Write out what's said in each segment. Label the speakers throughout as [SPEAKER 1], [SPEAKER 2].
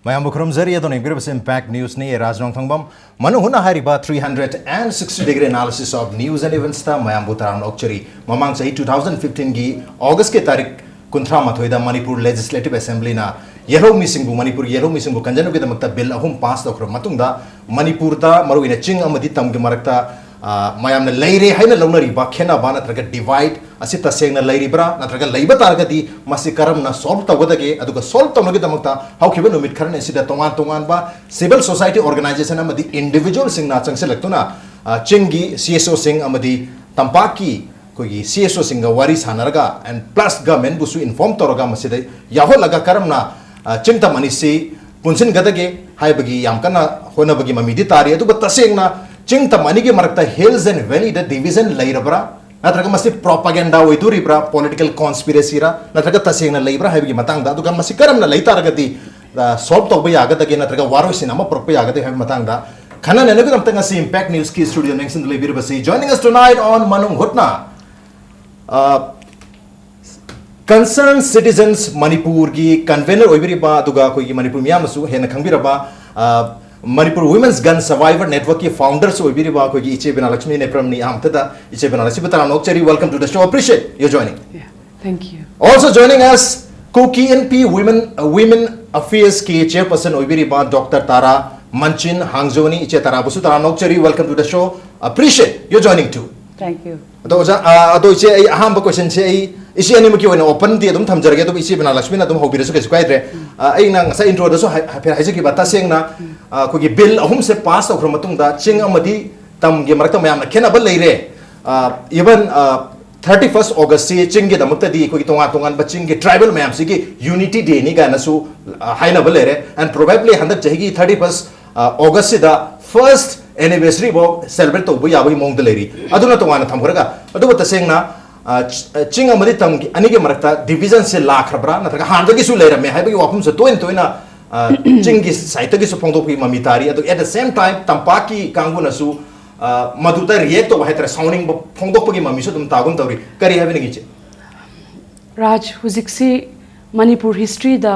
[SPEAKER 1] Mayam Bukrum Zari adon Imbirabas Impact News ni Raj Nongthombam Manung Hutna hariba 360-degree analysis of news and events ta Mayam Butaran Okchari Mamang sahi 2015 gi August ke tarik kunthra mathoida Manipur Legislative Assembly na Yellow Missingbu Manipur Yellow Missingbu kanjanu ke damakta bill ahum pass dokro matungda Manipur ta maruina ching amadi tam ge marakta mayam na leire haina launari ba khena bana traga divide asita sengna leiri bra na traga leiba targati masi karam na solve tawdage aduga solve tawnoge damakta how kiben umit kharne sida tongan ba civil society organization amadi individual sing na changse laktuna chingi CSO sing amadi tampaki kogi CSO sing ga wari sanaraga and plus government busu inform toroga masida yaho laga karam na chingta manisi punsin gadage haibagi yamkana hona bagi mamidi tari aduga tasengna Chingta manigi marakta hills and valley the division lairabra natraga masi propaganda oiduri bra political conspiracy ra natraga tasengna laibra haibigi matangda aduga masi karam na laitaragati solve tawba yagadage natraga waro sinama proper yagade haib matangda khana nenagu tamtanga si impact news ki studio next in the libirabasi joining us tonight on Manung Hutna concerned citizens Manipur gi convener oibiri ba aduga koi gi Manipur miyamasu hena khangbira ba Manipur Women's Gun Survivor Network ki founders oibiri ba ko gi Binalakshmi Nepram ni amtada Binalakshmi bataran okchari welcome to the show appreciate your joining
[SPEAKER 2] thank you
[SPEAKER 1] also joining us KUKI INPI women affairs ki chairperson oibiri ba Dr. Tara MANCHIN HANGZO ni Tara busu taran okchari welcome to the show appreciate your joining too
[SPEAKER 2] thank you
[SPEAKER 1] ado ahamba question che isi ani maki oina open ti adum thamjarage adum Binalakshmi na adum hobirasu kesu kaidre aina ngasa intro da so haise ki bata sengna ko gi bill ahum se pass okro matungda ching amadi tam gi marakta mayam na khena bal leire even 31st August se ching gi damakta di ko gi tongan ba ching gi tribal mayam se gi unity day ni ga na su haina bal leire and probably handak jahi gi 31st August se da first anniversary bo celebrate to bu ya bu mong de leiri aduna tongana thamkhraga adu ta sengna ching amadi tam gi ani gi marakta division se lakhrabra na ta handa gi su leira me haiba gi wapum se toina chingis saita gi supongdo pi mamitari at the same time tampaki kanguna su maduta react to haitra sounding phongdo pagi mami su dum tagum tawri kari having gi che
[SPEAKER 2] Raj huziksi Manipur history da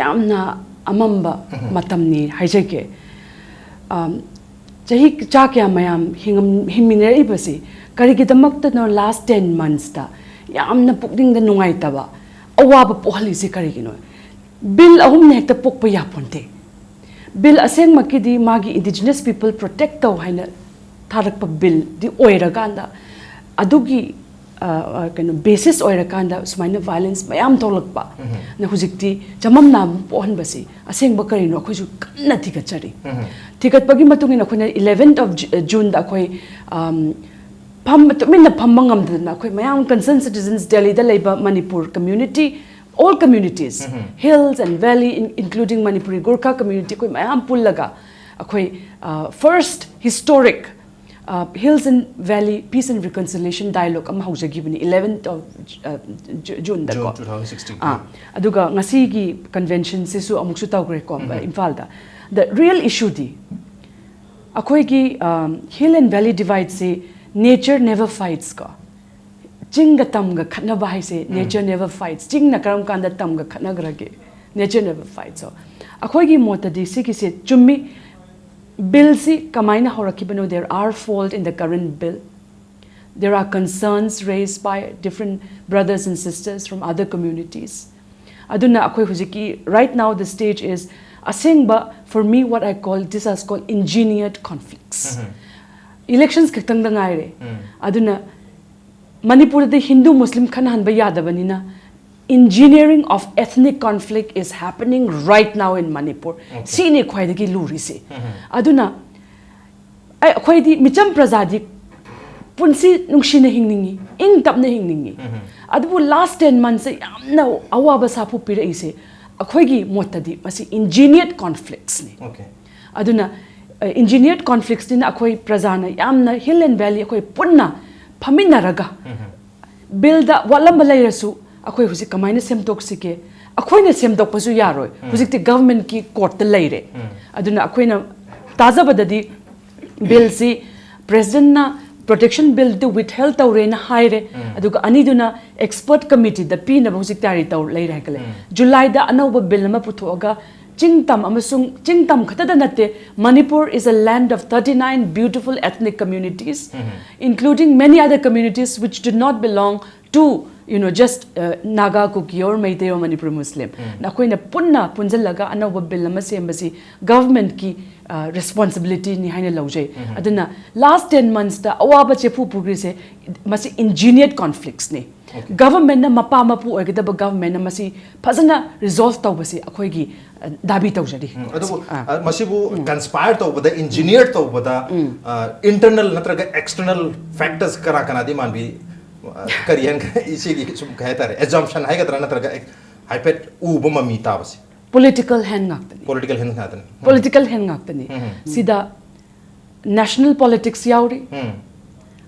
[SPEAKER 2] yamna amamba matamni haijake jahi cha kya mayam himmineri basi kari gi damakta no last 10 months da yamna pukding da nungai taba awaba pohali si kari gi no bill ahum ne ta pokpa ya ponte bill aseng makidi magi indigenous people protect taw haina tharak pa bill di oira ganda adugi kind of basis oira ganda sumaina violence mayam tolak pa na hujikti jamam nam pohon basi aseng bakari no khoju kanna thika chari thikat pagi matungina khona 11th of June da khoi pham minna phammangam na khoi mayam concerned citizens Delhi da leiba Manipur community all communities, hills and valley, including Manipuri Gurkha community, koi mayam pullaga, koi first historic hills and valley peace and reconciliation dialogue am hauja gibani 11th of June
[SPEAKER 1] June 2016.
[SPEAKER 2] Aduga ngasi gi convention se su amuk su tawgre ko Imphal da the real issue di akoi gi hill and valley divide se nature never fights ka Ching tamga khatna bahai se nature never fights. Ching na karam kanda tamga khatna grage nature never fights. So, akhoi gi mota di si ki se chummi bill si kamaina horakibano there are fault in the current bill. There are concerns raised by different brothers and sisters from other communities. Aduna akhoi hujiki right now the stage is asengba for me what I call this is called engineered conflicts. Elections kaktang da ngai re. Aduna Manipur the Hindu Muslim khanan ba yadabanina engineering of ethnic conflict is happening right now in Manipur sine khwai dagi luri se aduna ai khwai di micham prajadi punsi nungshi na hingningi ing tap na hingningi adu last 10 months yamna awaba sapu pira ise akhwai gi motadi masi engineered conflicts ni aduna engineered conflicts din akhwai prajana yamna hill and valley akhwai punna Paminaraga build up Walam Malayrasu, Akoi Husi Kamina Semtok Sike, Aquina Semtok Pasu Yaro, Husi the government ki court the lady. Aduna Aquina Tazabadadi Bill si President na protection bill to withheld Taurena Hire, Aduka Aniduna expert committee, the Pina Husitari Taur later. July the Anoba Bill Maputoga Chingtam amasung Chingtam khatada natte Manipur is a land of 39 beautiful ethnic communities, including many other communities which do not belong to just Naga, Kuki or Meitei or Manipur Muslim. Na koina punna punjalaga anawa bill lama sembasi government ki responsibility ni haina laujay. Aduna last 10 months da awaba chepu pugrise masi engineered conflicts ni. Government na mapa mapu oigidaba government na masi phazana resolve tawbasi akhoigi dabi tawjari.
[SPEAKER 1] Adu masibu conspire tawbada engineered tawbada internal natraga external factors kara kanadi manbi Korean isi sum kahta re assumption hai gadra natraga hypet uba mami tabasi
[SPEAKER 2] political hand ngaktani political hand ngaktani sida national politics yauri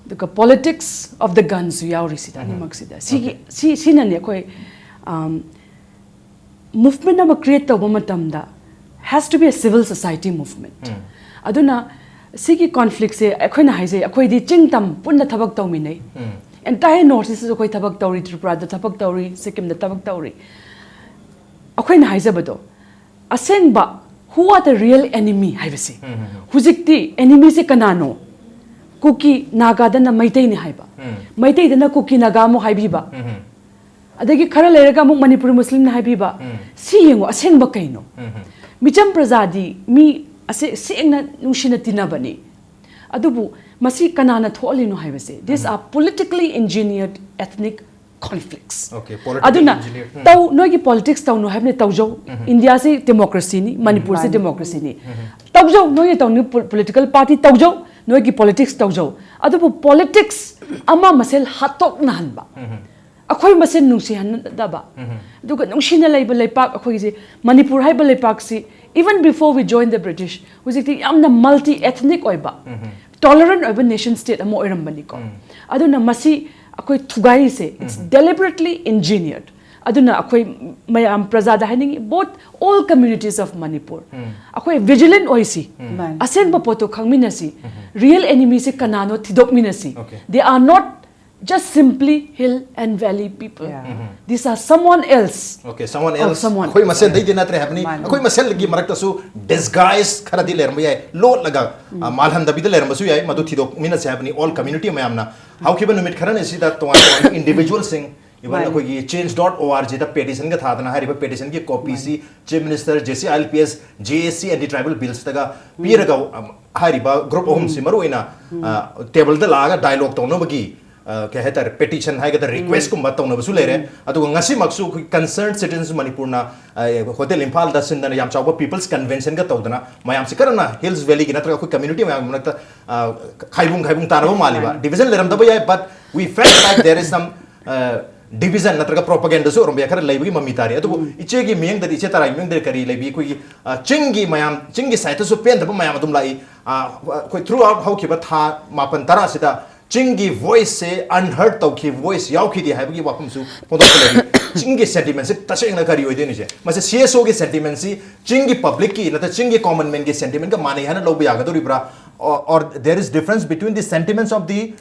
[SPEAKER 2] the politics of the guns yauri sida ni maksida si nani koi movement ama create tawba matamda has to be a civil society movement aduna sigi conflict se akhoina haise akhoi di chingtam punna thabak tawminai entire northeast is koi thabak tawri Tripura da thabak tawri Sikkim da thabak tawri akhoi na haizabado asengba who are the real enemy haibasi hujikti enemy se kanano Kuki Naga da na Meitei ni haiba Meitei da na Kuki Naga mo haibiba adagi khara leiraga mo Manipur Muslim na haibiba si yengo asengba kaino micham prajadi mi ase sengna nushina tinabani adubu masi kanana tholino haibase these are politically engineered ethnic conflicts
[SPEAKER 1] okay politically
[SPEAKER 2] aduna
[SPEAKER 1] engineered
[SPEAKER 2] tau noigi politics tau no habne taujo India se democracy ni Manipur se democracy ni taujo noigi tau ni political party taujo noigi politics taujo adubu politics ama masel hatok na hanba akhoi masen nungsi han daba duga nungsina laiba laipak akhoi se Manipur haiba laipak si even before we joined the British was it amna multi ethnic oiba tolerant of a nation state amo irambani ko aduna masi akoi thugai se it's deliberately engineered aduna akoi mayam prajada haning both all communities of Manipur akoi vigilant oisi asen ba poto khangminasi real enemy se kanano thidokminasi they are not just simply hill and valley people these are someone else
[SPEAKER 1] someone else koi masen dai dinatre hapni koi masen lagi marakta su disguise khara di lerma yai lo laga malhan da bidal lerma su yai madu thidok mina se hapni all community mayamna how kiba numit khara ne sida to individual sing even koi change.org da petition ga thadana hariba petition ki copy si chief minister jc ILPS JSC and the tribal bills daga piraga hariba group home si maruina table da laga dialogue to no bagi कहता है petition है कहता request को बताओ ना बसु ले रहे अतो गंगासी मक्सु concerned citizens Manipur ना होटल इम्फाल दा सिंधना याम चावो people's convention का ताऊ दना मायाम से करना hills valley की ना तो कोई community में याम नक्ता खाइबुंग ताना वो मालिबा division ले रहा दबा यार but we felt like there is some division नत्रका propaganda सो रंबिया कर लाइबी मम्मी तारी अतो इचे की मियंग दर इचे तारा मियंग दर करी लाइबी कोई चिंगी साइट सो पेन दबा मायाम तुम लाई कोई throughout how की बात था मापन तारा सिदा Chingi voice se unheard tau ki voice yau ki di hai bagi wapum su podo kali Chingi sentiment se tashe na kari oide ni je mase CSO ke sentiment si Chingi public ki na ta Chingi common man ke sentiment ka mane hana lob yaga dori bra or there is difference between the sentiments of the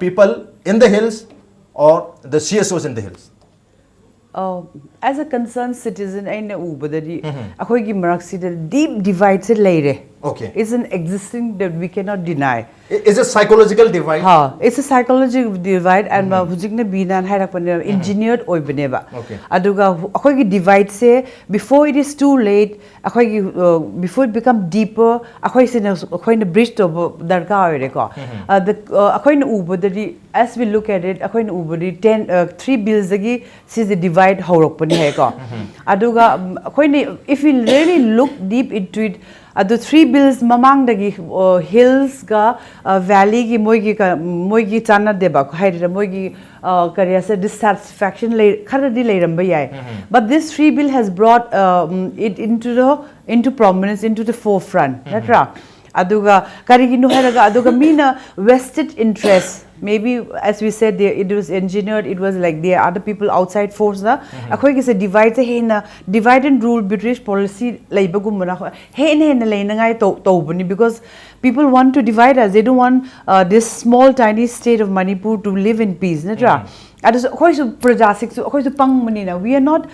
[SPEAKER 1] people in the hills or the CSOs in the hills
[SPEAKER 3] as a concerned citizen I know but the akhoi gi marak si deep divide se leire it's an existing that we cannot deny
[SPEAKER 1] it's a psychological divide
[SPEAKER 3] it's a psychological divide and hujikne binan hairak pane engineered oibane ba aduga akhoi gi divide se before it is too late akhoi gi before it become deeper akhoi se akhoi ne bridge to darka hoire ko akhoi ne ubodari as we look at it akhoi ne ubodi 3 bills agi is the divide horok pani hai ko aduga akhoi ne if we really look deep into it the 3 bills mamang dagi hills ga valley gi moigi chana deba haira moigi kariya se dissatisfaction kharadi leiram yai but this 3 bill has brought it into prominence into the forefront natra aduga karigi no haraga aduga mina vested interest maybe as we said there it was engineered it was like there are other people outside force na akhoi ki se divide se hena divide and rule British policy laibagum na hena leinangai to bani because people want to divide us they don't want this small tiny state of Manipur to live in peace natra adus akhoi su prajasik su akhoi su pang mani na we are not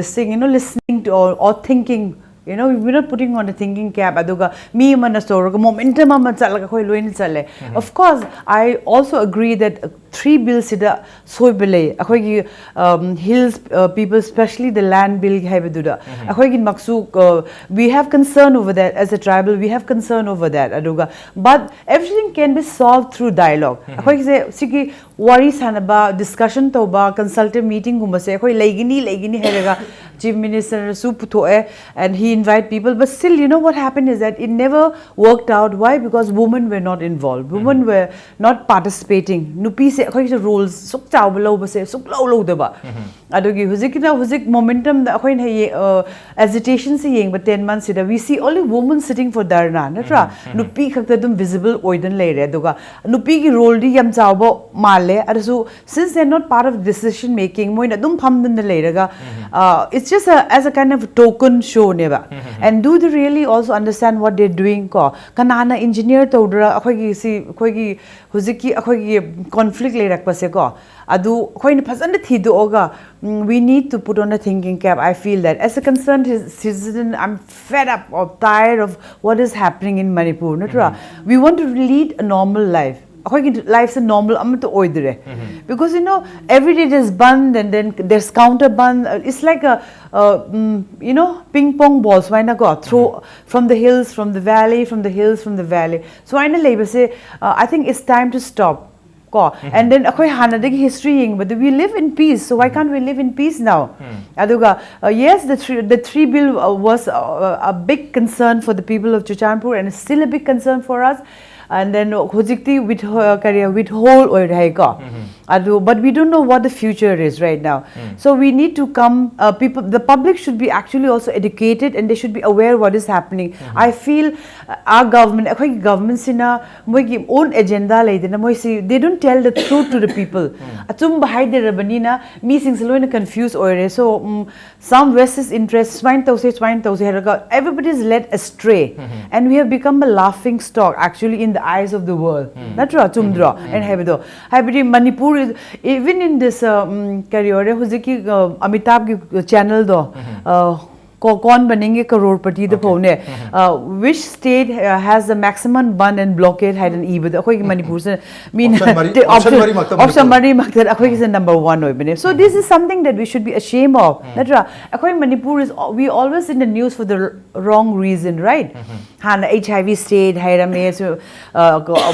[SPEAKER 3] this thing listening to or thinking You know, we're not putting on a thinking cap. Aduga me mana store momentum ama chalaka khoi loin chale. Of course, I also agree that 3 bills sida soy bele. Akhoi ki hills people, especially the land bill haibeduda. Akhoi ki maksu we have concern over that as a tribal. We have concern over that. Aduga, but everything can be solved through dialogue. Akhoi ki se siki worries hanaba discussion toba consultative meeting gumba se akhoi legini herega. Chief Minister su puthoe and he invite people, but still, you know what happened is that it never worked out. Why? Because women were not involved. Women were not participating. Nupi se akhoi se rules suk chau below ba se suk low deba. Adogi huzik momentum da akhoi na agitation se yeng but 10 months sida we see only women sitting for dharna natra nupi khakta dum visible oidan le re aduga nupi ki role di yam chau ba male adasu since they're not part of decision making moina dum phamdan le rega it's just as a kind of token show neba and do they really also understand what they're doing ko kanana engineer todra akhoi gi si akhoi gi huziki akhoi gi conflict le rak pa se ko adu akhoi ni phasana thidu oga we need to put on a thinking cap. I feel that as a concerned citizen, I'm fed up or tired of what is happening in Manipur. We want to lead a normal life. Life's a normal because you know every day there's band and then there's counter band. It's like a you know ping pong balls. Why not go throw from the hills, from the valley, from the hills, from the valley? So I know say I think it's time to stop. And then akhoi hanadagi history but we live in peace, so why can't we live in peace now? Aduga yes, the 3 bill was a big concern for the people of Chachanpur and it's still a big concern for us. And then hojikti with whole but we don't know what the future is right now. So we need to come the public should be actually also educated and they should be aware what is happening. I feel our government sina moigi own agenda they don't tell the truth to the people. Atum bahai de rabanina me sing loina confused so some vested interests everybody is led astray and we have become a laughing stock actually in the eyes of the world. Natra tumdra and habido Manipur is even in this career huziki Amitabh channel do Kon banenge crorepati the phone which state has the maximum bun and blockade had an eve akhoi Manipur se mean option mari maktar akhoi is number 1 so this is something that we should be ashamed of natra akhoi Manipur is we always in the news for the wrong reason, right? Han HIV state hairame so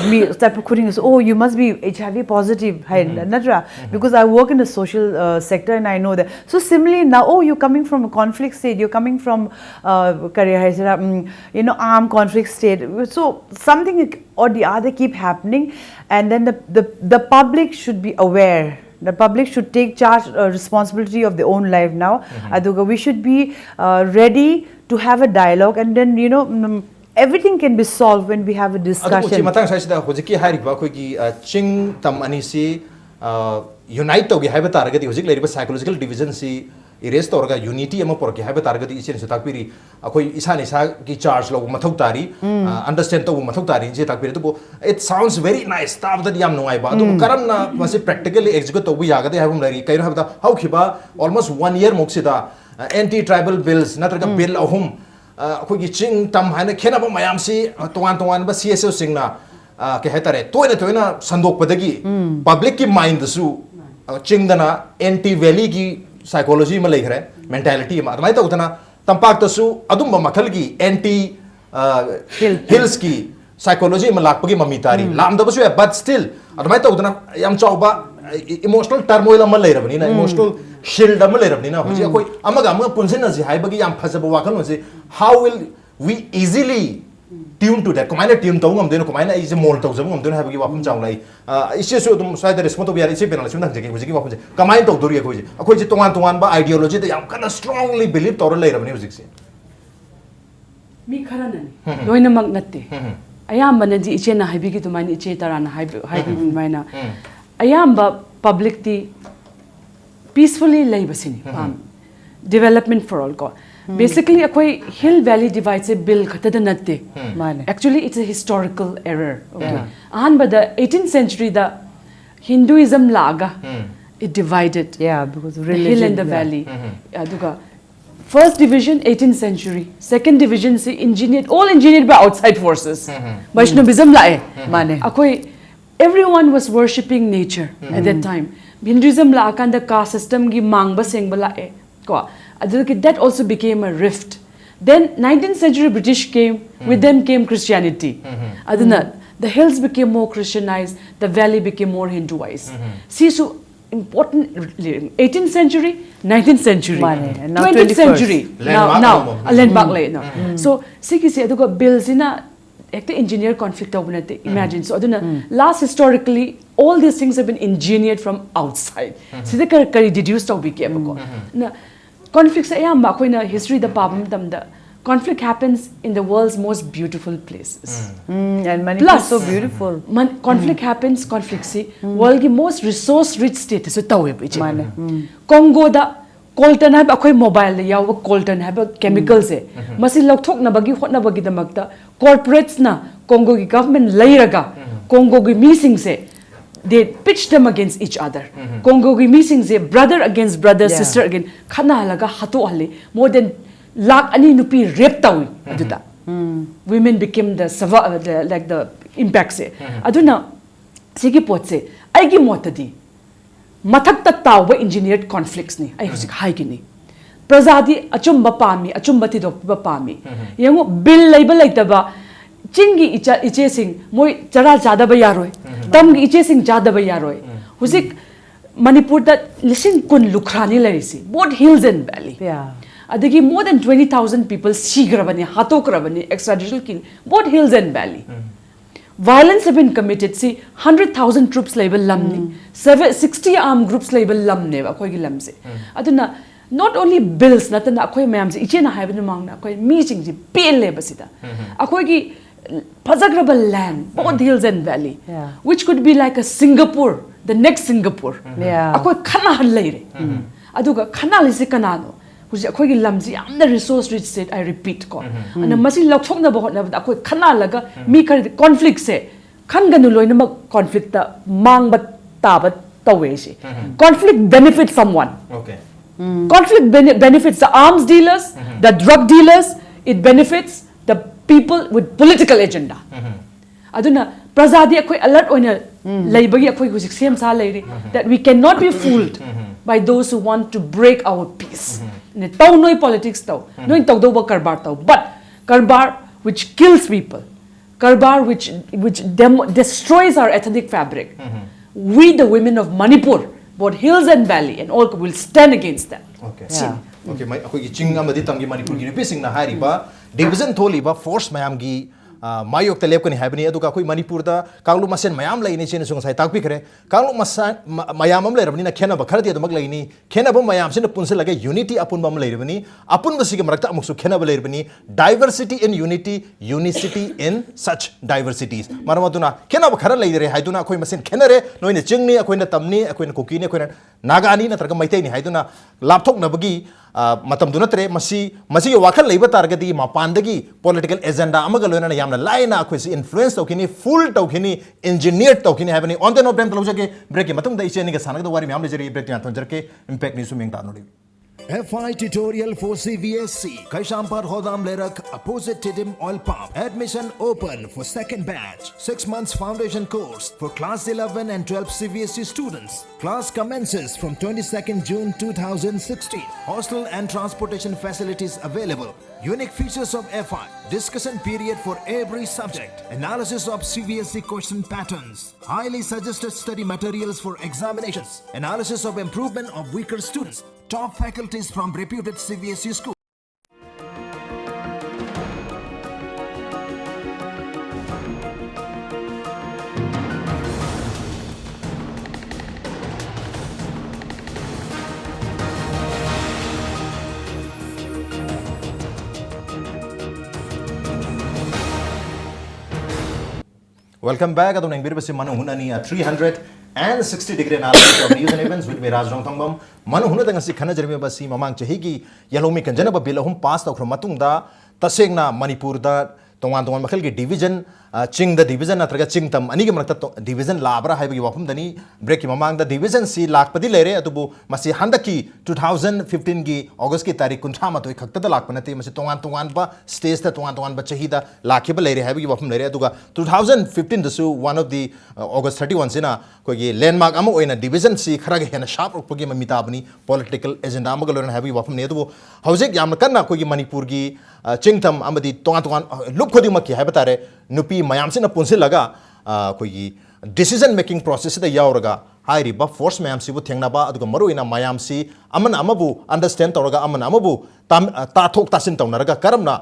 [SPEAKER 3] me start putting us oh you must be HIV positive natra because I work in the social sector and I know that. So similarly now oh you're coming from a conflict state, you're coming from you know armed conflict state, so something or the other keep happening and then the public should be aware. The public should take charge responsibility of their own life now. We should be ready to have a dialogue and then you know everything can be solved when we have a discussion.
[SPEAKER 1] Unite psychological division erase torga unity ama porki haiba targati ichen se takpiri akoi isa nisa ki charge lo mathau tari understand to mathau tari je takpiri to it sounds very nice staff that yam nongai ba dum karamna mase practically execute to bu yaga de habum lari kairo habda how khiba almost 1 year moksida anti tribal bills natraga bill ahum akoi gi ching tam haina khena ba mayam si tongan ba CSO singna ke hetare toina sandok padagi public ki mind su chingdana anti valley ki psychology ma lekhre mentality ma admai ta utana tampak ta su adumba makhal gi anti hills ki psychology ma lakpagi mami tari lam da basu but still admai ta utana yam chauba emotional turmoil ma leirabani na emotional shield ma leirabani na hoji koi amaga ama punsin na ji haibagi yam phasaba wakal hoji how will we easily tune to that komaina tune to ngam deno komaina is more to jam ngam deno habagi wapum chaulai isse so dum sai da response to biar isse penal sim thang jegi wapum komain to duri ko ji akoi ji tongan ba ideology da yam kana strongly believe to lai rabani wajik se
[SPEAKER 2] mi kharanani loina mak natte ayamba na ji iche na haibigi to mani iche tarana haibi maina ayamba public ti peacefully laibasini development for all ko basically akoi hill valley divide se bill khata natte actually it's a historical error okay and but the 18th century the Hinduism laga it divided
[SPEAKER 3] because
[SPEAKER 2] the hill and the valley aduga First division 18th century, second division se engineered, all engineered by outside forces. Vaishnavism lae.
[SPEAKER 3] Mane.
[SPEAKER 2] Akoi, everyone was worshipping nature at that time. Hinduism la akanda caste system gi mangba sengba lae. Ko. That also became a rift. Then 19th century British came, with them came Christianity. Aduna, the hills became more Christianized, the valley became more Hinduized. See, so important 18th century, 19th century,
[SPEAKER 3] And now
[SPEAKER 2] 20th
[SPEAKER 3] 21st.
[SPEAKER 2] century,
[SPEAKER 1] Landmark
[SPEAKER 2] now a landmark lane.
[SPEAKER 3] Mm.
[SPEAKER 2] So, see, aduga bills in a engineer conflict imagine. So, aduna last historically, all these things have been engineered from outside. See, they can deduced how we came. Conflicts history the problem conflict happens in the world's most beautiful places.
[SPEAKER 3] And Manipur is so beautiful.
[SPEAKER 2] Conflict happens, conflict see, world ki most resource rich state so tawe biche. Congo da coltan have akhoi mobile le yaw coltan have chemicals e. Masi lokthok na bagi hot na bagi damakta corporates na Congo ki government lairaga Congo ki meetings se they pitch them against each other. Congo ki meetings se brother against brother, sister against khana halaga hatu hale more than lakh ani nupi rape tawi aduta. Women became the impact se. Aduna sigi pot se aigi motadi mathak ta tawa engineered conflicts ni ai husik hai gini. Prajadi achumba pami achumba ti dok pami. Yango bill label like taba chingi iche sing moi chara jada ba yaroi. Tamgi iche sing jada ba yaroi. Husik Manipur that listen kun lukhrani larisi both hills and valley.
[SPEAKER 3] Yeah.
[SPEAKER 2] Adagi more than 20,000 people sigrabani, hatokrabani, extrajudicial killing, both hills and valley. Violence have been committed. See, 100,000 troops label lamni, 60 armed groups label lamne, akoigi lamse. Aduna not only bills, natana akoi mamse, ichena haibin mangna, akoi meeting ji pele basita. Akoigi pazagrabal land, both hills and valley, which could be like a Singapore, the next Singapore. Akoi khana halaire. Aduga khana lisi kanano. Akhoi lamji amna resource rich state I repeat ko ana masi lokthok na bahot na akhoi khana laga mi kar conflict se khan ganu loina ma conflict ta mang ba ta ba tawe se conflict benefits someone.
[SPEAKER 1] Okay.
[SPEAKER 2] Conflict benefits the arms dealers, the drug dealers, it benefits the people with political agenda. Aduna prajadi akhoi alert oina laibagi akhoi husik sem sa laire that we cannot be fooled by those who want to break our peace. Tau noi politics tau, noi tau do karbar tau, but karbar which kills people, karbar which destroys our ethnic fabric. We the women of Manipur, both hills and valley and all will stand against that.
[SPEAKER 1] Okay. Okay, mai akoi gi ching amadi tamgi Manipur gi repeating na hari ba division tholi ba force mayam gi mayok te lepkani habani aduka koi Manipur da kanglu masen mayam lai ni chen sung sai takpi kare kanglu masan mayam am lai rabani na khena ba kharati adumak lai ni khena ba mayam sin punse lage unity apun bam lai rabani apun basi ge marakta amuk su khena ba lai rabani diversity in unity, unicity in such diversities maramatuna khena ba khara lai re haiduna koi masen khena re noine chingni akoi na tamni akoi na kuki ni akoi na nagani na targa maitai ni haiduna lapthok na bagi matam dunatre masi wakal leiba targati mapandagi political agenda amaga loina yamna laina akhoi influence tokini full tokini engineered tokini habani on the no time tolojake break matum da icheni ga sanag da wari myam lejeri break tan tonjerke impact ni suming ta nodi
[SPEAKER 4] FI tutorial for CVSC. Kaishampar Hodam Lerak, opposite Tidim Oil Pump. Admission open for second batch. 6 months foundation course for class 11 and 12 CVSC students. Class commences from 22nd June 2016. Hostel and transportation facilities available. Unique features of FI. Discussion period for every subject. Analysis of CVSC question patterns. Highly suggested study materials for examinations. Analysis of improvement of weaker students. Top faculties from reputed CVSC schools.
[SPEAKER 1] Welcome back. Adon ang birba si Manung Hutna ni 360-degree analysis of news and events with me Nongthombam. Manung Hutna dengan si khana jermi ba si mamang chehigi yalomi kanjana ba bill hum pass ta khro matung da taseng na Manipur da tongan makal gi division ching the division natraga ching tam ani ge makta division labra hai gi wafum dani break ki mamang da division si lakpadi lere atubu masi handaki 2015 gi august ki tarikh 19 matoi khakta da lakpa nate masi tongan ba stage ta tongan ba chahi da lakhiba lere hai gi wafum lere aduga 2015 da su one of the august 31 sina ko gi landmark ama oina division si khara ge hena sharp rok gi mamita bani political agenda ama galoran hai gi wafum ne adubu hojik yam kanna ko gi manipur gi chingtam amadi tongan look khodi ma ki hai batare nupi mayam sina punsil laga ko gi decision making process da yauraga hairi ba force mayam si bu thengna ba aduga maru ina mayam si aman amabu understand tawraga aman amabu ta thok tasin tawnaraga karamna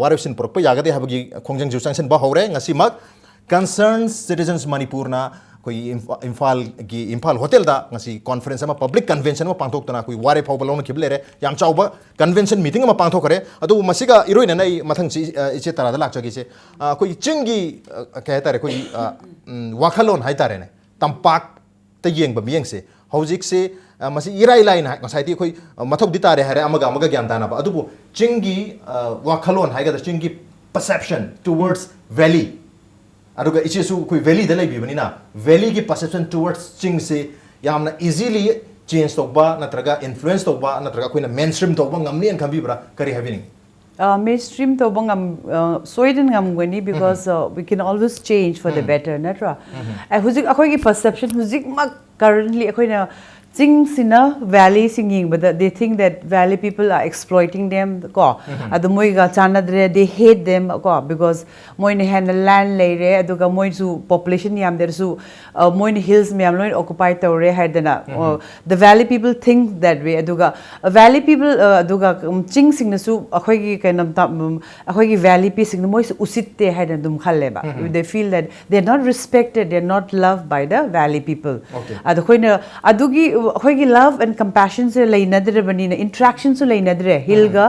[SPEAKER 1] waripsin porok pa yagade habagi khongjang ju sanction ba hore ngasi mak concerned citizens manipur na koi imphal hotel da ngasi conference ama public convention ma pangthok tana koi ware phau balong kiblere yam chauba convention meeting ma pangthok kare adu masiga iroina nai mathang chi iche tara da lakcha gi se koi chingi ka tare koi wakhalon hai tare ne tampak ta yeng ba miyeng se hojik se masi irai lai na ngasai ti koi mathok di tare hare amaga gyam dana ba adu chingi wakhalon hai ga chingi perception towards valley aduga ichi su koi valley da lai bi bani na valley ki perception towards ching se yamna easily change tokba natraga influence tokba natraga koina mainstream tokba ngamni an khambi bra kari having
[SPEAKER 3] mainstream to bangam soiden ngam gani because we can always change for the better natra hujik akhoi ki perception hujik ma currently akhoi na Sing sina valley singing, but they think that valley people are exploiting them. Ko, adu moi ga chanadre they hate them. Ko, because moi ne hand land laire, adu ga moi su population yam there su moi ne hills me am loin occupy tawre haidana. The valley people think that way. Adu ga valley people adu ga ching sing na su akhoi ki kainam akhoi ki valley pe sing moi su usitte haidana dum khalle ba. They feel that they are not respected, they are not loved by the valley people. Adu khoi na adu gi akhoi love and compassion se lainadre banina interaction se lainadre hilga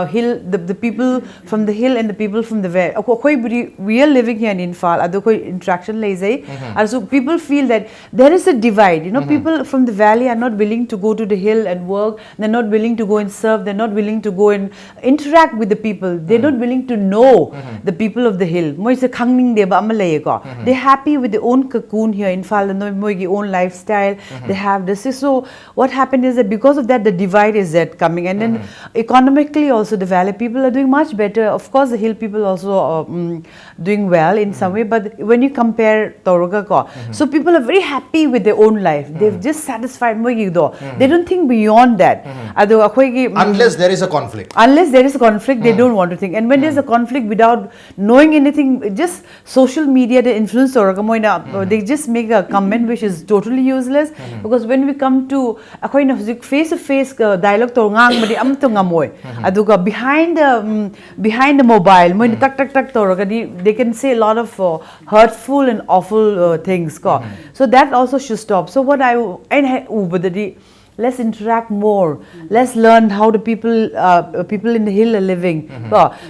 [SPEAKER 3] hill the people from the hill and the people from the valley akhoi we are living here in Infal adu koi interaction laizai and so people feel that there is a divide, you know, people from the valley are not willing to go to the hill and work, they're not willing to go and serve, they're not willing to go and interact with the people, they're not willing to know the people of the hill moi se khangning de ba amalai ko they're happy with their own cocoon here in Infal and moi gi own lifestyle, they have this. So what happened is that because of that the divide is that coming, and then economically also the valley people are doing much better. Of course the hill people also doing well in some way, but when you compare Toroga ko, so people are very happy with their own life, they've just satisfied mo do, they don't think beyond that.
[SPEAKER 1] Unless there is a conflict,
[SPEAKER 3] they don't want to think, and when there's a conflict without knowing anything, just social media the influence Toroga moina they just make a comment which is totally useless, because when we come to akoina face to face dialogue to ngang madi am to ngamoy aduga behind the mobile mo tak to they can say a lot of hurtful and awful things ko, so that also should stop. So what let's interact more, let's learn how the people in the hill are living.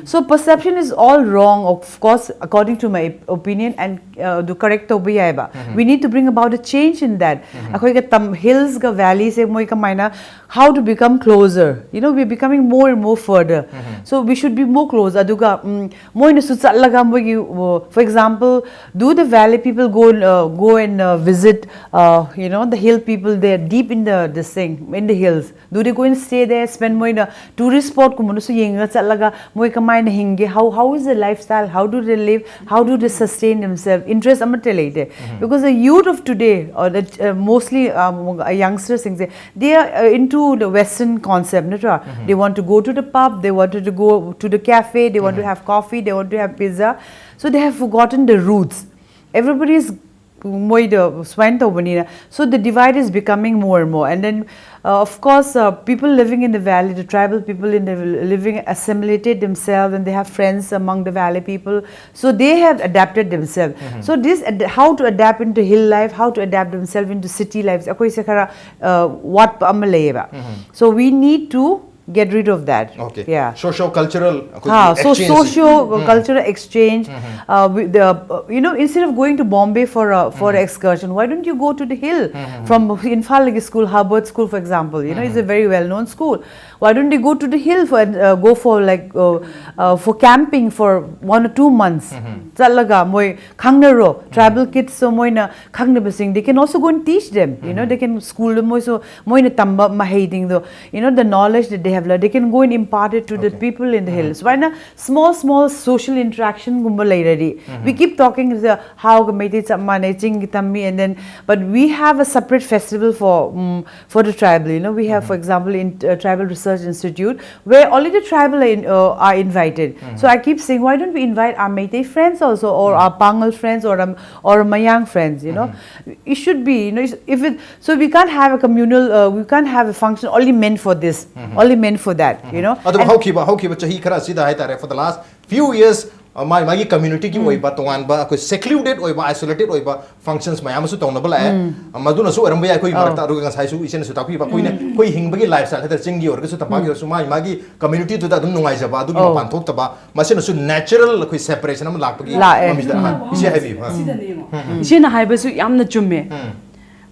[SPEAKER 3] So perception is all wrong, of course, according to my opinion, and the correct we need to bring about a change in that. Hills ga valleys how to become closer, you know, we're becoming more and more further, so we should be more close. Aduga for example, do the valley people go and visit you know, the hill people, they're deep in in the hills, do they go and stay there, spend more in a tourist spot how is the lifestyle, how do they live, how do they sustain themselves, interest because the youth of today, or mostly youngsters, they are into the Western concept. They want to go to the pub, they wanted to go to the cafe, they want to have coffee, they want to have pizza, so they have forgotten the roots. Everybody is so the divide is becoming more and more, and then of course people living in the valley, the tribal people in the living assimilated themselves, and they have friends among the valley people, so they have adapted themselves. So this how to adapt into hill life, how to adapt themselves into city lives, so we need to get rid of that.
[SPEAKER 1] Okay.
[SPEAKER 3] Yeah.
[SPEAKER 1] Socio-cultural
[SPEAKER 3] So
[SPEAKER 1] exchange.
[SPEAKER 3] socio-cultural exchange. Instead of going to Bombay for an excursion, why don't you go to the hill from Infal School, Harvard School, for example? It's a very well-known school. Why don't you go to the hill for for camping for 1 or 2 months? Chalaga moi khangnaro travel kits so moina khangnabasing. They can also go and teach them. They can school them so moina tamba maheding though. The knowledge that they have learned, they can go and impart it to the people in the hills. Why not small social interaction gumba ready. We keep talking how and then but we have a separate festival for the tribal. We have, for example, in Tribal Research Institute where only the tribal are invited. So I keep saying, why don't we invite our Meitei friends also, or our Pangal friends, or Mayang friends? It should be, so we can't have a communal, we can't have a function only meant for this, only meant for that.
[SPEAKER 1] How keep chahi khara sida hai tare for the last few years. My community ki oiba tonganba ko secluded oiba isolated oiba functions mayam su tongnabal ai maduna su oramba ya koi marta ru ngai su isen su tapi ba koine koi hingbagi lifestyle hata chingi or su tapagi su magi community to da dum nungai jaba adu ki pan thok taba masena su natural koi separation am lakpagi mamida ise heavy
[SPEAKER 2] isena haiba su yamna chumme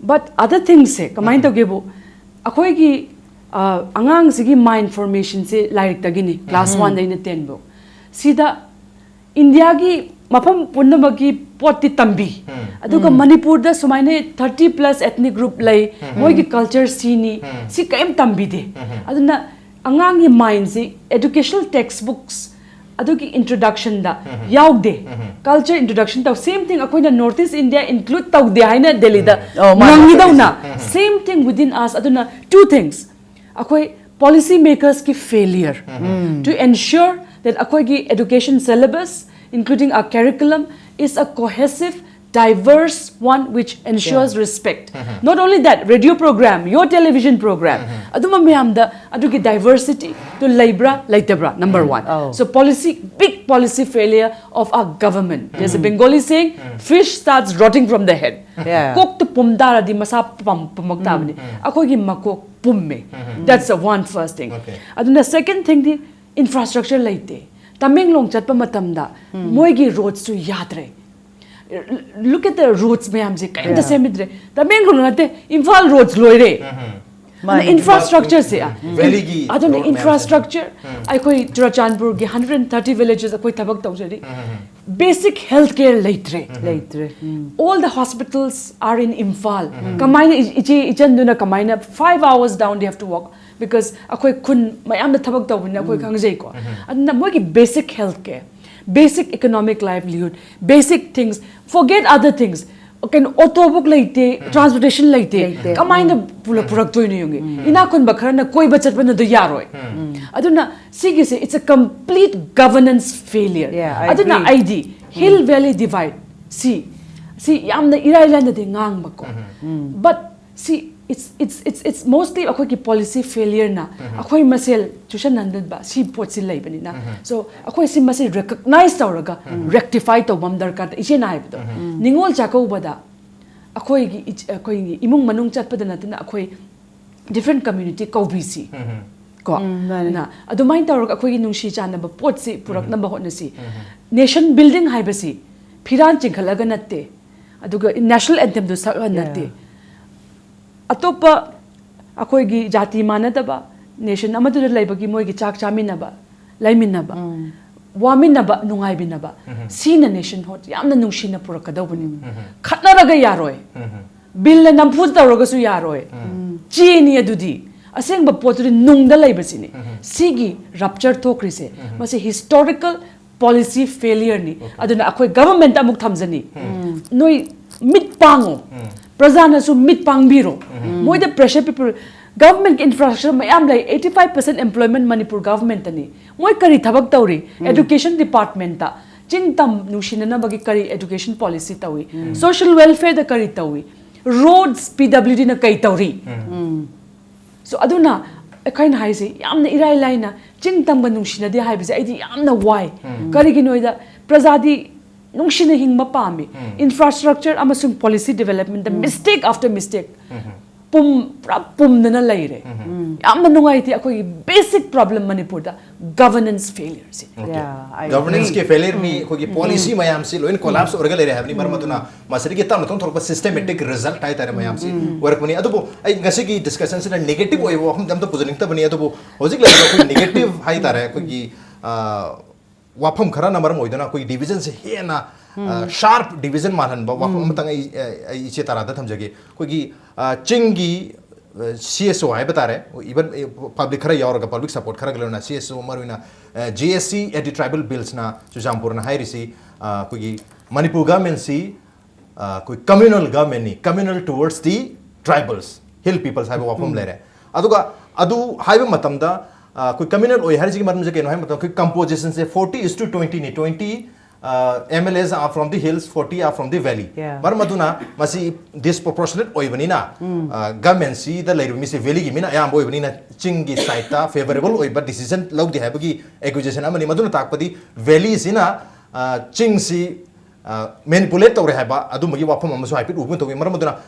[SPEAKER 2] but other things se kamai to gebo akoi gi angang sigi mind formation se like tagini class 1 daina 10 bo sida India ki mapam punnamagi poti tambi aduga Manipur da sumaine 30 plus ethnic group lai moi ki culture sini si kaim tambi de aduna angang hi mind si educational textbooks adugi introduction da yaug de culture introduction ta same thing akoina Northeast India include tau de haina Delhi da mangi dauna same thing within us aduna two things akoi policy makers ki failure to ensure that akoigi education syllabus, including our curriculum, is a cohesive, diverse one which ensures respect. Not only that, radio program, your television program, aduma mayamda adugi diversity to labra laitabra number 1. So big policy failure of our government. There's a Bengali saying, fish starts rotting from the head. Kok to pumdara di masa pumagtabni. Akoigi makok pumme. That's the first thing. And the second thing, the infrastructure laite. Tamenglong chatpa matamda moigi roads to yadre. Look at the roads mayam se kain da semidre. Tamenglong nate Infal roads loire. Infrastructure se
[SPEAKER 1] veligi
[SPEAKER 2] adon infrastructure ai koi Churachandpur gi 130 villages akoi thabak tawjari. Basic healthcare laitre. All the hospitals are in Imphal. Kamaina ichanduna kamaina 5 hours down they have to walk. Because akoy kun mayam da thabak tawbina akoy khangjai ko adna mogi basic healthcare, basic economic livelihood, basic things, forget other things. Okay, autobook laite, transportation laite, kamaina purak toy yungi ina kun bakharna koi bachat bana do yaroi aduna sige se it's a complete governance failure. Aduna ID Hill Valley divide see yamna irailand de ngang bako but see it's mostly akoi ki policy failure na akoi masel chushan nandan ba si pot si lai bani na so akoi si masel recognize tawraga rectify to bam darkar ise na haibdo ningol chakau bada akoi gi imung manung chatpada na akoi different community ko bc ko na adumain tawraga akoi gi nungshi chana ba pot si purak na ba hot na si nation building haibasi phiran chingkhalaga natte aduga national anthem do sa natte atopa akoigi jati manadaba nation amadu laibagi moigi chak chaminaba laiminaba waminaba nungaibinaba sina nation hot yamna nungshina purakadawni khatnaraga yaroi bill namphuz tawraga su yaroi chini adudi asengba potri nungda laibasini sigi rupture thokrise mase historical policy failure ni aduna akoi government amuk thamjani noi mitpango Prajana su mit pangbiro. Moi the pressure people government infrastructure mayam lai 85% employment Manipur government ani. Moi kari thabak tawri education department ta chintam nushinana bagi kari education policy tawi social welfare da kari tawi roads PWD na kai tawri. So aduna kain haise yamna irai laina chintam ba nushina de haibise aidi yamna why kari ginoida prajadi nungshina hingma pami infrastructure amasung policy development the mistake after mistake pum na laire am nungai ti akoi basic problem Manipur da governance failure si
[SPEAKER 1] governance ke failure ni khoi policy mayam si loin collapse orga lere havni marmatuna masari ke tam thong thorpa systematic result tai tare mayam si work mani adubo ai ngasi ki discussion sina negative oi hom jam to pujaning ta bani adubo hojik la khoi negative hai tare khoi wafam khara number moidana khoi division se he na sharp division malhan ba wafam matang ai che tara da thamjage khoi chingi CSO hai batare even public khara yaur public support khara galona CSO maruna GSC at the tribal bills na chujampur na hairisi koi Manipur government si koi communal government ni communal towards the tribals hill peoples hai wafam lere aduga adu haiba matamda koi communal oi harji maram je keno hai matam koi composition se 40:20 ni 20 MLAs are from the hills, 40 are from the valley. Marmaduna masi disproportionate oi banina government si the later misi valley gi mina ayam oi banina chingi side ta favorable oi but decision log di habagi acquisition amani maduna takpadi valley sina ching si manipulate tawre haba adu magi wafam amasu haipit ubun to marmaduna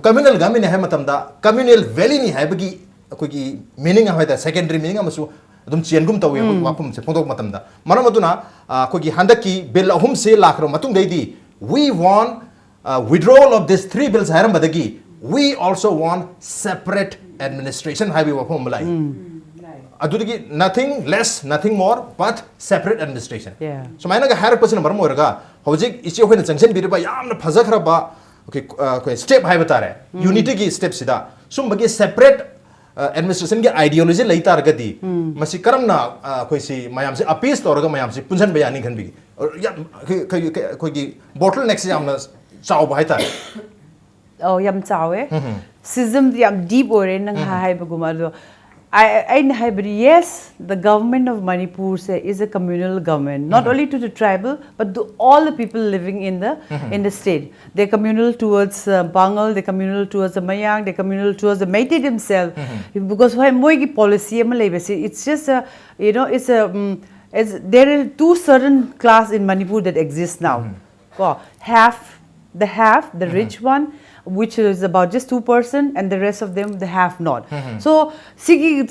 [SPEAKER 1] communal government hai matamda communal valley ni habagi kogi meaning ha da secondary meaning amasu adum chiangum tawi wapum se pondok matamda maramaduna kogi handaki bill ahum se lakhro matung deidi we want withdrawal of these 3 bills haram badagi we also want separate administration highway wapum malai adudagi nothing less nothing more but separate administration so maina ga 100% maram oraga hojik ichi hoina junction biriba yamna phajakhra ba okay step hai batare unity gi step sida sum bagi separate administration के ideology लई तार गदी मसी करम ना कोई सी मायाम से अपीस तौर का मायाम से पुंजन बयानी घन भी और या कोई की bottle next याम ना चाव बाहर तार
[SPEAKER 3] oh yam chawe system yam deep ore nang hai baguma do I have, yes, the government of Manipur is a communal government, not only to the tribal, but to all the people living in the state. They're communal towards Bangal, they're communal towards the Mayang, they're communal towards the Meitei themselves. Because when moigi policy, it's just there are 2 certain class in Manipur that exist now. The rich one, which is about just 2%, and the rest of them they have not. So sigi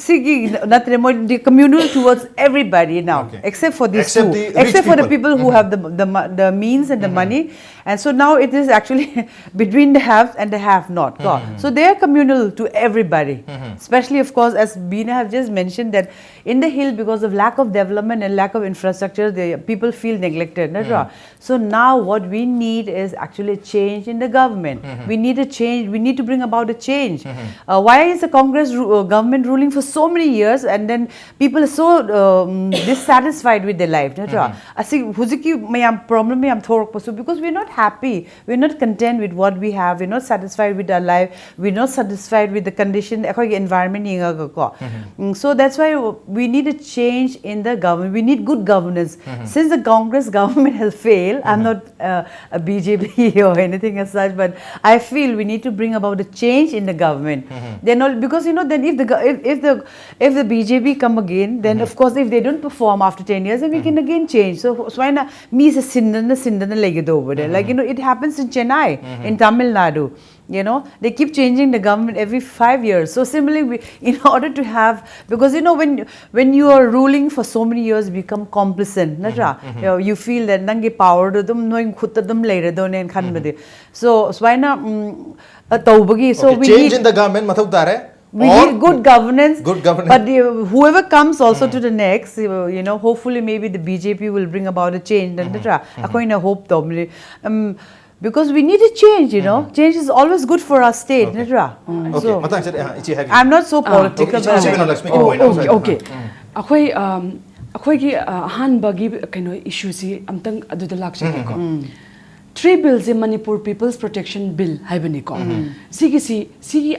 [SPEAKER 3] the communal towards everybody now, except for these except for the people who have the means and the money, and so now it is actually between the have and the have not. So they are communal to everybody, especially of course as Bina have just mentioned that in the hill because of lack of development and lack of infrastructure, the people feel neglected. So now what we need is actually a change in the government. We need a change. We need to bring about a change. Why is the Congress government ruling for so many years and then people are so dissatisfied with their life? I think huziki mayam problem mayam thorok pasu because we're not happy. We're not content with what we have. We're not satisfied with our life. We're not satisfied with the condition, environment. So that's why we need a change in the government. We need good governance. Since the Congress government has failed, I'm not a BJP or anything as such, but I feel we need to bring about a change in the government. Then all because then if the BJP come again, then of course if they don't perform after 10 years, then we can again change. So why not me is a sindana like over there. Like it happens in Chennai, in Tamil Nadu. They keep changing the government every 5 years. So similarly, in order to have, because when you are ruling for so many years, you become complacent. You feel that nange power to them, knowing khutadam later don't and khan So why not so we
[SPEAKER 1] change
[SPEAKER 3] need,
[SPEAKER 1] in the government mathuk dare.
[SPEAKER 3] We need good governance.
[SPEAKER 1] Good governance.
[SPEAKER 3] But whoever comes also to the next, hopefully maybe the BJP will bring about a change. Ako ina hope to. Because we need a change, Change is always good for our state. So, I'm not so political.
[SPEAKER 2] Okay. Akhoi han bagi issue si amtang aduda lakse ko. 3 bills in Manipur People's Protection Bill haibani ko. Sigi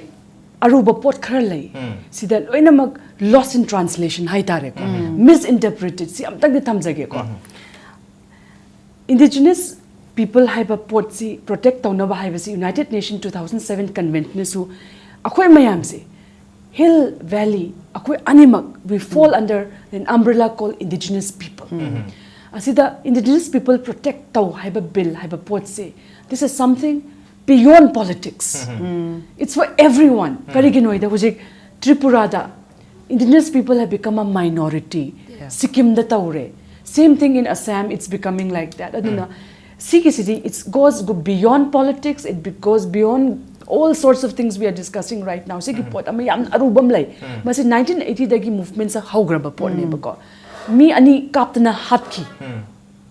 [SPEAKER 2] aruba pot khar lai. Sida loinamak lost in translation hai tare ko. Misinterpreted si amtang de thamjage ko. Indigenous people have a pot si protect taunaba have si United Nations 2007 convention su akhoi mayam si hill valley akhoi animak we fall under an umbrella called indigenous people. Asida indigenous people protect tau have a bill have a pot si this is something beyond politics. It's for everyone. Kariginoida, hujik Tripurada, indigenous people have become a minority. Sikkim da taure. Same thing in Assam, it's becoming like that. Aduna, Sikh city, it goes beyond politics, it goes beyond all sorts of things we are discussing right now. Sikh pot, ama yam arubam lay. Mas 1980 dagi movement sa haugraba pot ne bako. Mi ani kaptana hatki.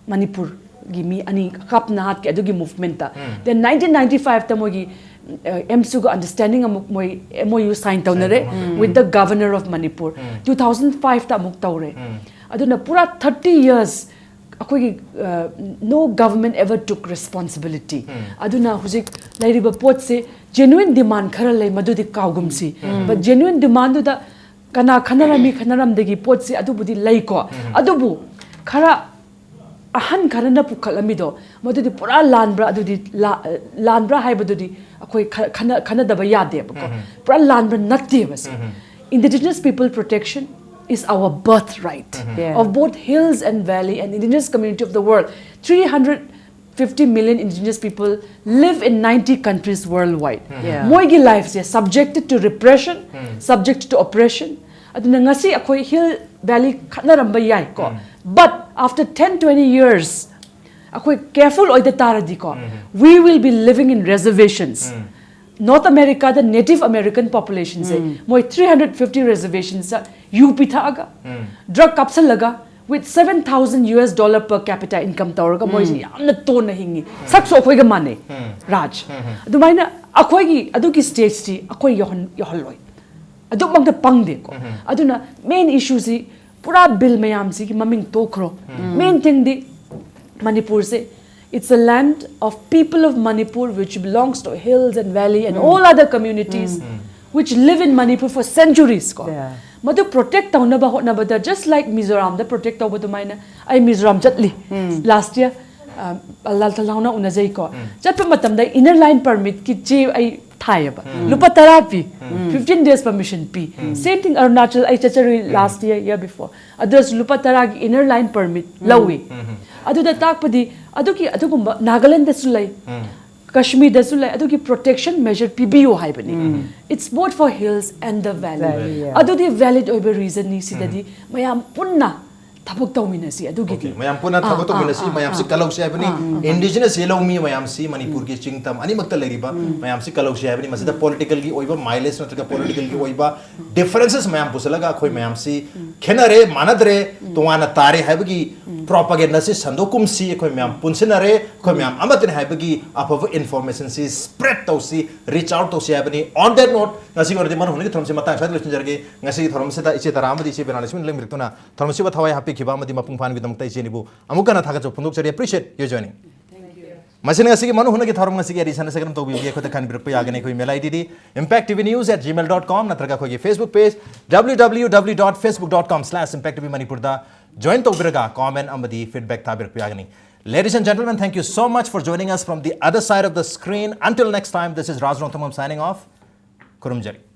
[SPEAKER 2] Manipur gi mi ani kapna hatki adugi movement ta. Then 1995 ta mogi MSU understanding amuk moi MOU sign taunare with the governor of Manipur. 2005 ta amuk taure. Aduna pura 30 years no government ever took responsibility. Aduna hujik lairiba pot se genuine demand khara lay madudi kaugum si. But genuine demand da kana khanarami khanaram degi pot se adu budi lay ko. Adubu khara ahan karana pukhalamido madudi pura lanbra adudi lanbra haibadudi akoi khanadaba yade bako pura lanbra natte bas. Indigenous people protection is our birthright of both hills and valley and indigenous community of the world. 350 million indigenous people live in 90 countries worldwide. Moigi lives are subjected to repression, subjected to oppression. Aduna ngasi akoi hill valley khanaramba yai ko. But after 10-20 years, akoi careful oida taradi ko. We will be living in reservations. North America, the Native American population say, moi 350 reservations sa UP thaga. Drug capsule laga with $7,000 per capita income tauraga moi yamna to na hingi. Sakso akoi ga mane. Raj. Adumaina akoi gi aduki stage ti akoi yohalloi. Aduk bang da pangde ko. Aduna main issue si pura bill mayam si ki maming tokro. Main thing di Manipur se it's a land of people of Manipur which belongs to hills and valley and all other communities which live in Manipur for centuries. Madu protect taunaba hotnabada just like Mizoram the protect tawbadu maina ai Mizoram chatli last year Allah talauna unajai ko chatpa matamda inner line permit ki che ai thayaba lupa tarapi 15 days permission p same thing Arunachal ai chachari last year before others lupa taragi inner line permit lawi adu da takpadi aduki adugumba Nagaland da sulai Kashmir da sulai aduki protection measure PBO haibani it's both for hills and the valley adu di valid oiba reason ni sidadi mayam punna tabuk tawmina si adugi
[SPEAKER 1] mayam punna tabuk tawmina si mayam si kalau si haibani indigenous yellow mi mayam si Manipur ki chingtam ani makta leriba mayam si kalau si haibani masida political ki oiba mileage natraga political ki oiba differences mayam pusalaga khoi mayam si khenare manadre tuana tare haibagi propaganda si sandokum si khoi mayam punsinare khoi mayam amatin haibagi apava information si spread to si reach out to si haibani on that note ngasi gordi man hungi thomsi matang sa lesson jarge ngasi thom se ta iche taramadi iche Binalakshmi lemriktuna thomsi ba thawai happy kiba madi mapung fan bidam tai chenibu amukana thaga jo pundok chari appreciate you joining Manung Hutna ki thorum ngasi edi sana segram to bi ko ta kan birp yagane koi mail id impacttvnews@gmail.com natraga koi Facebook page www.facebook.com/impacttvmanipur da join to biraga comment amadi feedback ta birp yagane. Ladies and gentlemen, thank you so much for joining us from the other side of the screen. Until next time, this is Nongthombam signing off. Kurumjari.